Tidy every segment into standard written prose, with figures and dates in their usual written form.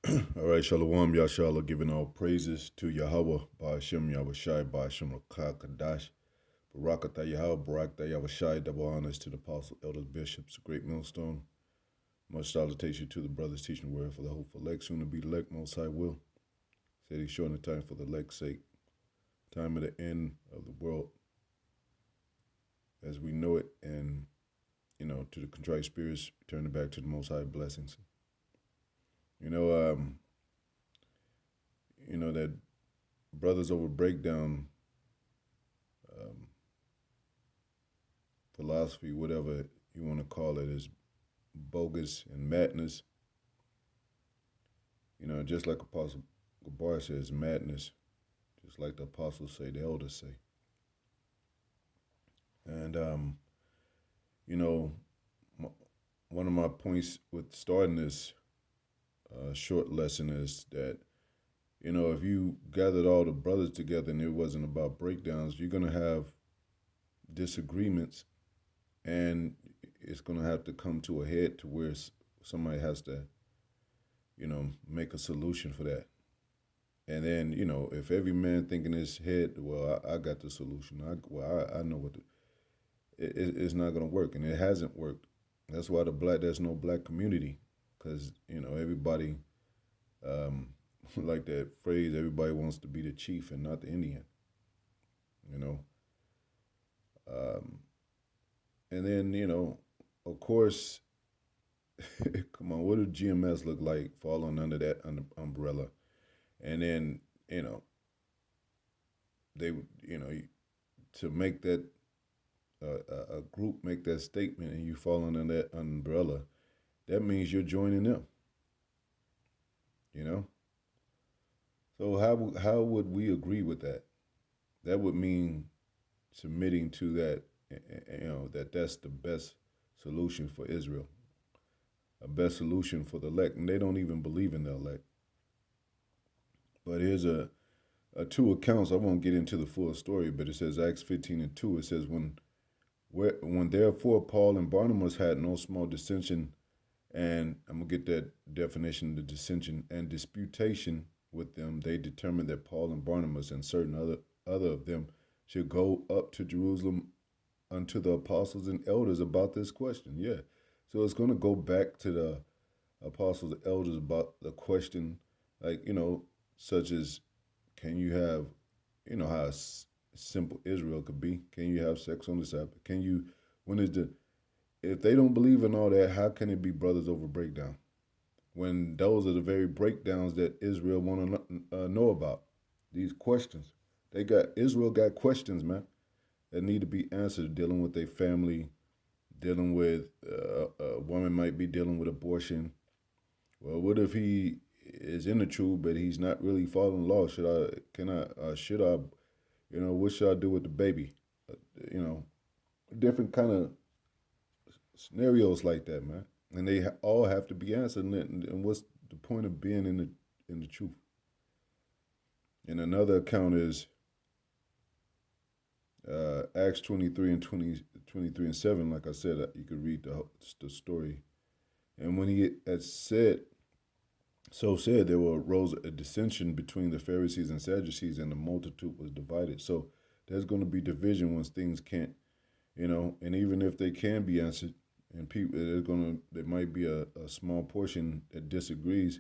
All right, Shalom, Yashala, giving all praises to Yahweh, Ba'ashem Yahushai, Ba'ashem Rakah Kadash, Barakatah Yahweh, Barakatah Yahushai, double honors to the apostle, elders, bishops, great millstone. Much salutation to the brothers teaching the word for the hopeful elect, soon to be the elect, most high will. Said he's showing the time for the elect's sake, time of the end of the world as we know it, and, to the contrite spirits, returning back to the most high blessings. You know, that brothers over breakdown philosophy, whatever you want to call it, is bogus and madness. Just like Apostle Gabar says, madness, just like the apostles say, the elders say. And, one of my points with starting this short lesson is that, if you gathered all the brothers together and it wasn't about breakdowns, you're going to have disagreements, and it's going to have to come to a head to where somebody has to, make a solution for that. And then, if every man thinking his head, well, I got the solution. I know it's not going to work, and it hasn't worked. That's why there's no black community, because, everybody, like that phrase, everybody wants to be the chief and not the Indian, and then, of course, come on, what do GMS look like falling under that umbrella? And then, they, to make that, a group make that statement and you fall under that umbrella, that means you're joining them, So how would we agree with that? That would mean submitting to that, that's the best solution for Israel, a best solution for the elect, and they don't even believe in the elect. But here's a two accounts. I won't get into the full story, but it says Acts 15:2. It says when therefore Paul and Barnabas had no small dissension, and I'm gonna get that definition, the dissension and disputation with them, they determined that Paul and Barnabas and certain other of them should go up to Jerusalem unto the apostles and elders about this question. Yeah. So it's going to go back to the apostles and elders about the question, like, such as, can you have, how simple Israel could be? Can you have sex on the Sabbath? If they don't believe in all that, how can it be brothers over breakdown? When those are the very breakdowns that Israel want to know about, these questions. Israel got questions, man, that need to be answered, dealing with their family, dealing with, a woman might be dealing with abortion. Well, what if he is in the truth, but he's not really following law? Should I, what should I do with the baby? Different kind of scenarios like that, man. And they all have to be answered. And what's the point of being in the truth? And another account is Acts 23 and 23 and 7. Like I said, you could read the story. And when he had said, there arose a dissension between the Pharisees and Sadducees, and the multitude was divided. So there's going to be division once things can't, and even if they can be answered, and there might be a small portion that disagrees.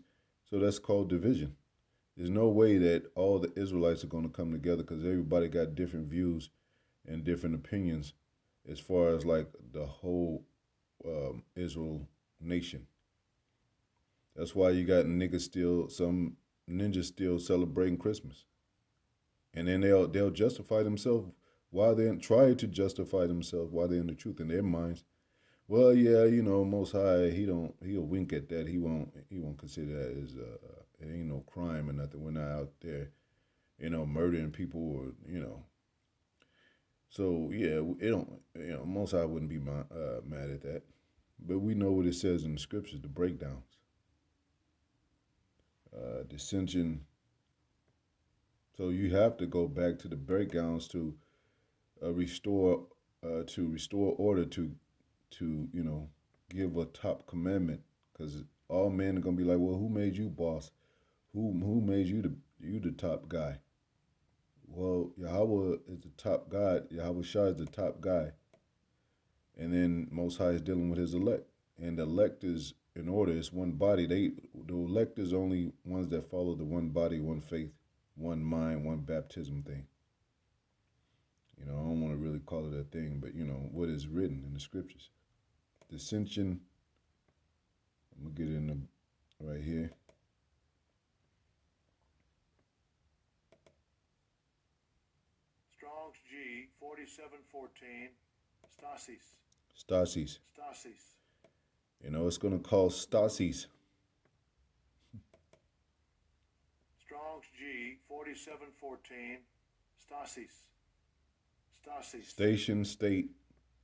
So that's called division. There's no way that all the Israelites are going to come together, because everybody got different views and different opinions as far as like the whole Israel nation. That's why you got some ninjas still celebrating Christmas, and then they'll justify themselves while they're trying to justify themselves while they're in the truth in their minds. Well, yeah, Most High, he'll wink at that. He won't consider that as it ain't no crime or nothing. We're not out there, murdering people or. So yeah, it don't. Most High wouldn't be mad at that, but we know what it says in the scriptures, the breakdowns, dissension. So you have to go back to the breakdowns to restore order, to give a top commandment, because all men are gonna be like, well, who made you boss? Who made you the top guy? Well, Yahweh is the top God. Yahweh Shai is the top guy, and then Most High is dealing with His elect, and the elect is in order. It's one body. The elect is only ones that follow the one body, one faith, one mind, one baptism thing. I don't want to really call it a thing, but what is written in the scriptures. Dissension. I'm gonna get in the right here. Strong's G 4714. Stasis. Stasis. Stasis. It's gonna call stasis. Strong's G 4714. Stasis. Stasis. Station, state,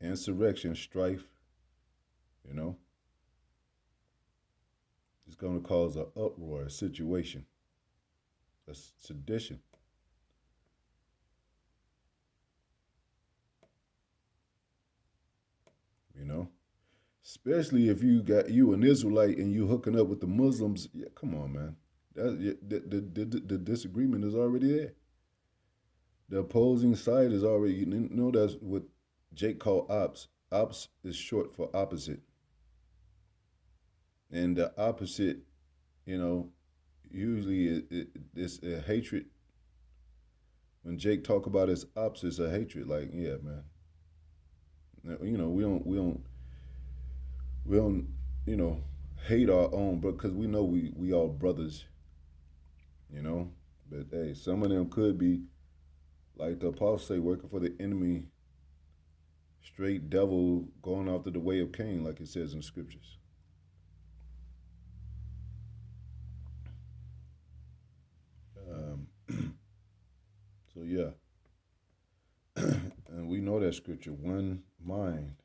insurrection, strife. It's going to cause an uproar, a situation, a sedition. Especially if you an Israelite and you hooking up with the Muslims. Yeah, come on, man. The disagreement is already there. The opposing side is already. That's what Jake called ops. Ops is short for opposite. And the opposite, usually it's a hatred. When Jake talk about his ops, it's a hatred. Like, yeah, man. We don't, hate our own, but because we know we all brothers. But hey, some of them could be, like the apostle say, working for the enemy, straight devil going after the way of Cain, like it says in scriptures. So yeah, and we know that scripture, one mind.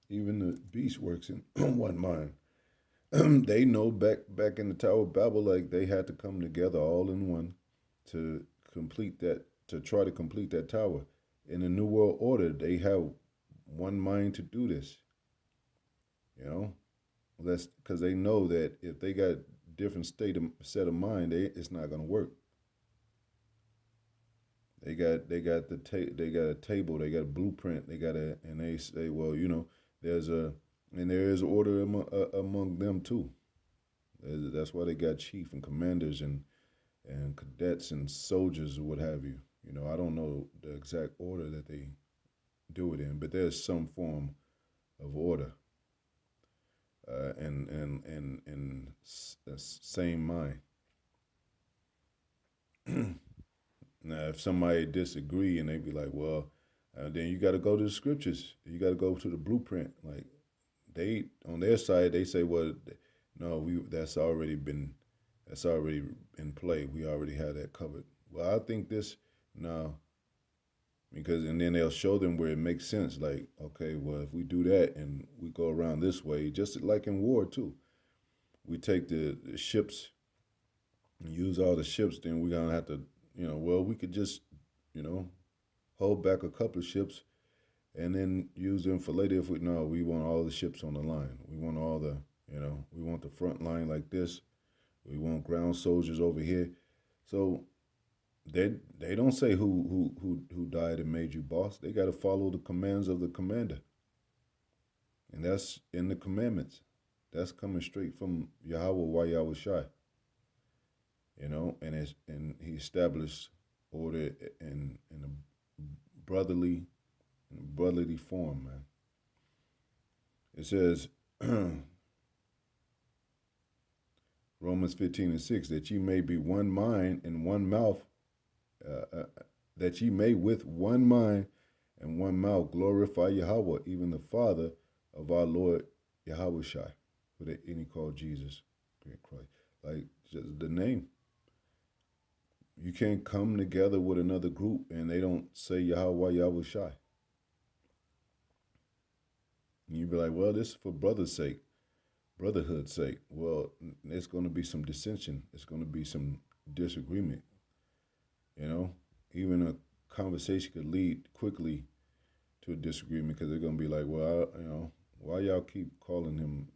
Even the beast works in one mind. They know back in the Tower of Babel, like they had to come together all in one to try to complete that tower. In the New World Order, they have one mind to do this. That's because they know that if they got different set of mind, it's not gonna work. They got they got a table, they got a blueprint, and they say, well, there is order among them too. That's why they got chief and commanders and cadets and soldiers or what have you. I don't know the exact order that they do it in, but there's some form of order. And same mind. Now, if somebody disagree and they be like, well, then you got to go to the scriptures. You got to go to the blueprint. Like they on their side, they say, well, no, that's already in play. We already have that covered. Well, I think this no, because and then they'll show them where it makes sense. Like, okay, well, if we do that and we go around this way, just like in war too, we take the ships and use all the ships, then we're gonna have to, well, we could just, hold back a couple of ships and then use them for later. If we want all the ships on the line. We want all the, we want the front line like this. We want ground soldiers over here. So they don't say who died and made you boss. They got to follow the commands of the commander, and that's in the commandments. That's coming straight from Yahweh Yahweh Shai. And he established order in a brotherly form, man. It says Romans 15:6 that ye may be one mind and one mouth. That ye may with one mind and one mouth glorify Yahweh, even the Father of our Lord Yahweh Shai, who they any called Jesus, great Christ. Like just the name. You can't come together with another group and they don't say Yahweh Yahweh Shai. And you be like, well, this is for brother's sake, brotherhood's sake. Well, there's going to be some dissension. It's going to be some disagreement. Even a conversation could lead quickly to a disagreement because they're going to be like, well, why y'all keep calling him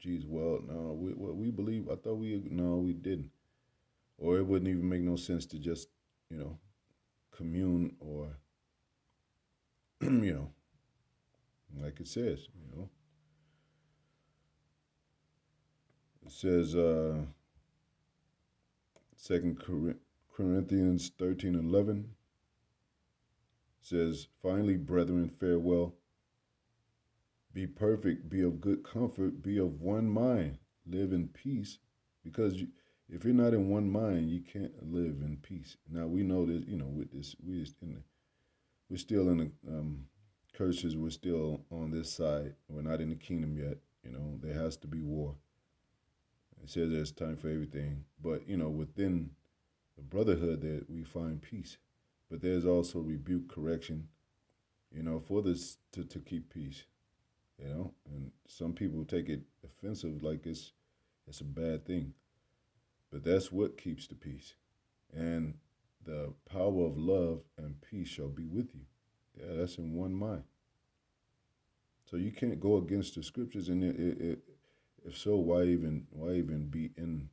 geez, well, no, we believe. I thought we no, we didn't, or it wouldn't even make no sense to just you know commune or you know like it says, it says Second Corinthians 13:11 says, finally, brethren, farewell. Be perfect, be of good comfort, be of one mind, live in peace, because if you're not in one mind, you can't live in peace. Now we know that with this we're still in the curses. We're still on this side. We're not in the kingdom yet. There has to be war. It says there's time for everything, but within the brotherhood that we find peace, but there's also rebuke, correction, for this to keep peace. And some people take it offensive, like it's a bad thing, but that's what keeps the peace, and the power of love and peace shall be with you. Yeah, that's in one mind. So you can't go against the scriptures, and if so, why even be in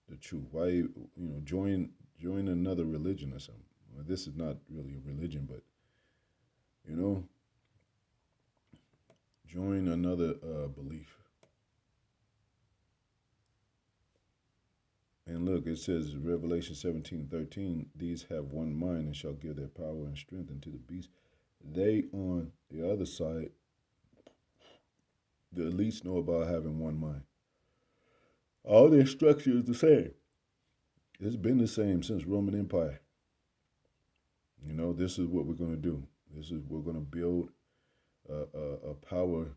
the truth? Why join another religion or something? Well, this is not really a religion, but you know join another belief. And look, it says Revelation 17:13, these have one mind and shall give their power and strength unto the beast. They on the other side, the elites know about having one mind. All their structure is the same. It's been the same since Roman Empire. This is what we're going to do. We're going to build a power,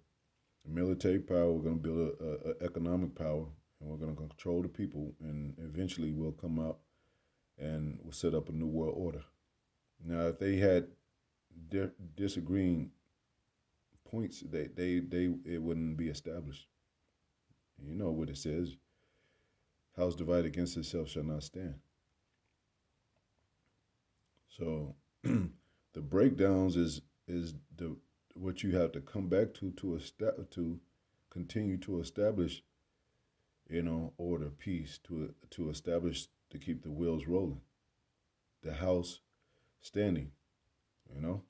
a military power. We're going to build a economic power, and we're going to control the people. And eventually, we'll come out and we'll set up a new world order. Now, if they had disagreeing points, it wouldn't be established. You know what it says: "House divided against itself shall not stand." So the breakdowns is the what you have to come back to continue to establish, order, peace, to establish, to keep the wheels rolling, the house standing, you know.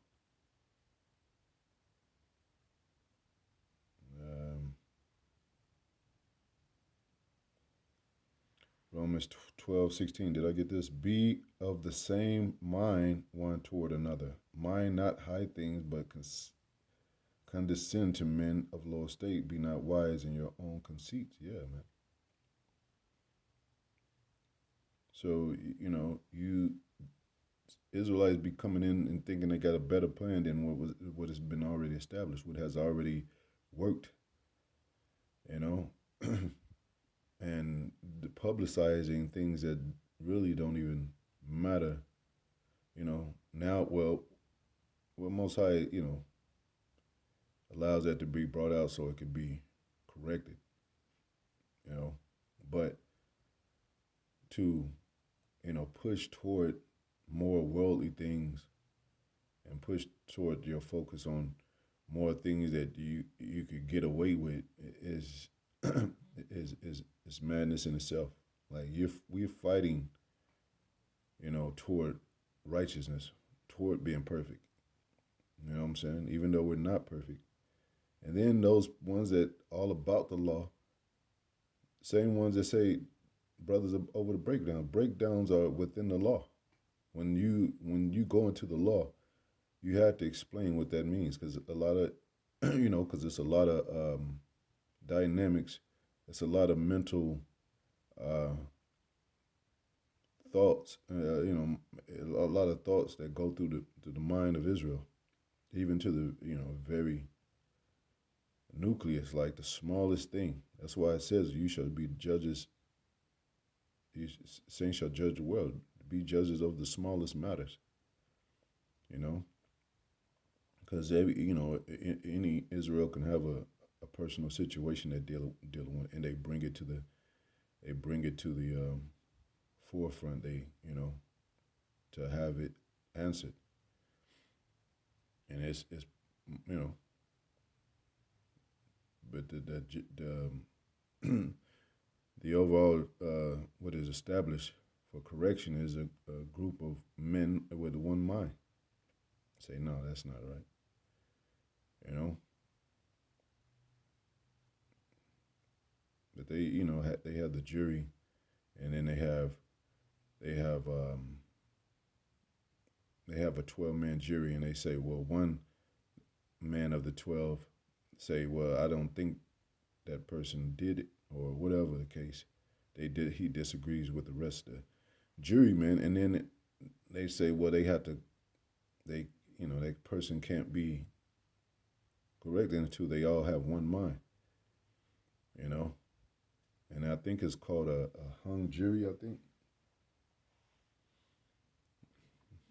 Romans 12:16. Did I get this? Be of the same mind one toward another. Mind not high things, but condescend to men of low estate. Be not wise in your own conceits. Yeah, man. So, you Israelites be coming in and thinking they got a better plan than what has been already established, what has already worked, and publicizing things that really don't even matter, Now, well, Most High, allows that to be brought out so it could be corrected, but to, push toward more worldly things and push toward your focus on more things that you could get away with is is madness in itself. Like we're fighting, toward righteousness, toward being perfect. You know what I'm saying? Even though we're not perfect. And then those ones that all about the law, same ones that say brothers are over the breakdown. Breakdowns are within the law. When you go into the law, you have to explain what that means, because a lot of, because it's a lot of dynamics. It's a lot of mental thoughts. A lot of thoughts that go through the mind of Israel, even to the very nucleus, like the smallest thing. That's why it says you shall be judges. Saints shall judge the world. Be judges of the smallest matters. Because any Israel can have a personal situation they're dealing with, and they bring it to the forefront. To have it answered, and it's but the overall what is established for correction is a group of men with one mind. Say no, that's not right. You know, but they have the jury, and then they have a 12-man jury, and they say, well, one man of the 12 say, well, I don't think that person did it, or whatever the case. He disagrees with the rest of the jurymen, and then they say, well, that person can't be corrected until they all have one mind. You know, and I think it's called a hung jury. I think.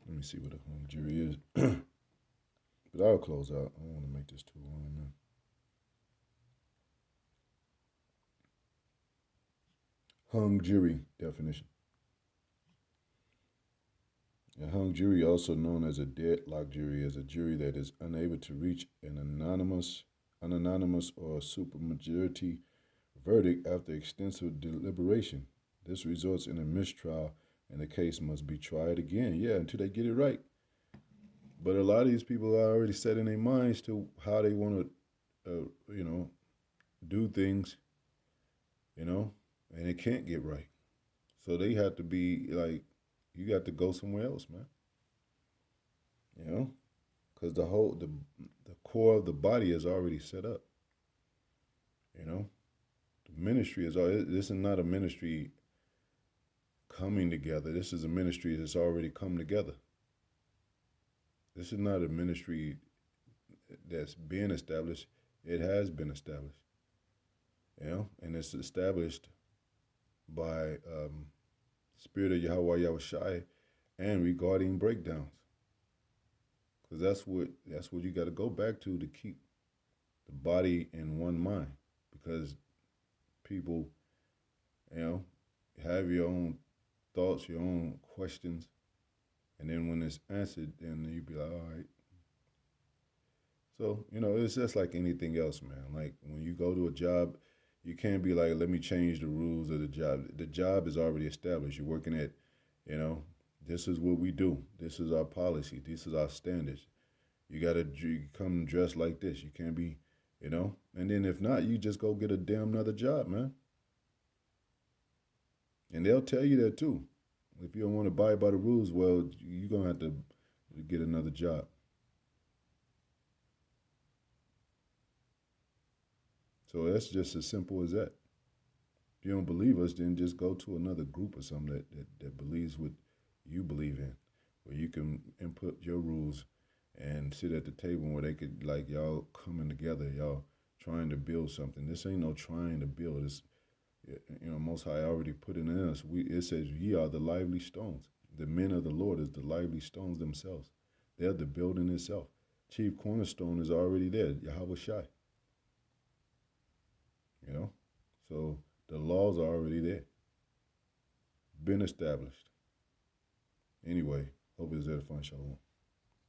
Let me see what a hung jury is. But I'll close out. I don't want to make this too long, man. Hung jury definition. A hung jury, also known as a deadlock jury, is a jury that is unable to reach an anonymous or supermajority verdict after extensive deliberation. This results in a mistrial, and the case must be tried again. Yeah, until they get it right. But a lot of these people are already set in their minds to how they want to, do things, and they can't get right. So they have to be like, you got to go somewhere else, man. Because the core of the body is already set up. The ministry is all. This is not a ministry coming together. This is a ministry that's already come together. This is not a ministry that's being established. It has been established. And it's established by Spirit of Yahweh Yahushai and regarding breakdowns. Because that's what you got to go back to keep the body in one mind. Because people, have your own thoughts, your own questions, and then when it's answered, then you be like, all right. So, it's just like anything else, man. Like when you go to a job, you can't be like, let me change the rules of the job. The job is already established. You're working at, this is what we do. This is our policy. This is our standards. You got to come dressed like this. You can't be, and then if not, you just go get a damn another job, man. And they'll tell you that too. If you don't want to abide by the rules, well, you're going to have to get another job. So that's just as simple as that. If you don't believe us, then just go to another group or something that believes what you believe in, where you can input your rules and sit at the table where they could, like, y'all coming together, y'all trying to build something. This ain't no trying to build. It's, Most High already put it in us. It says, ye are the lively stones. The men of the Lord is the lively stones themselves. They're the building itself. Chief cornerstone is already there, Yahweh Shai. So the laws are already there. Been established. Anyway, hope it's edifying. Shalom.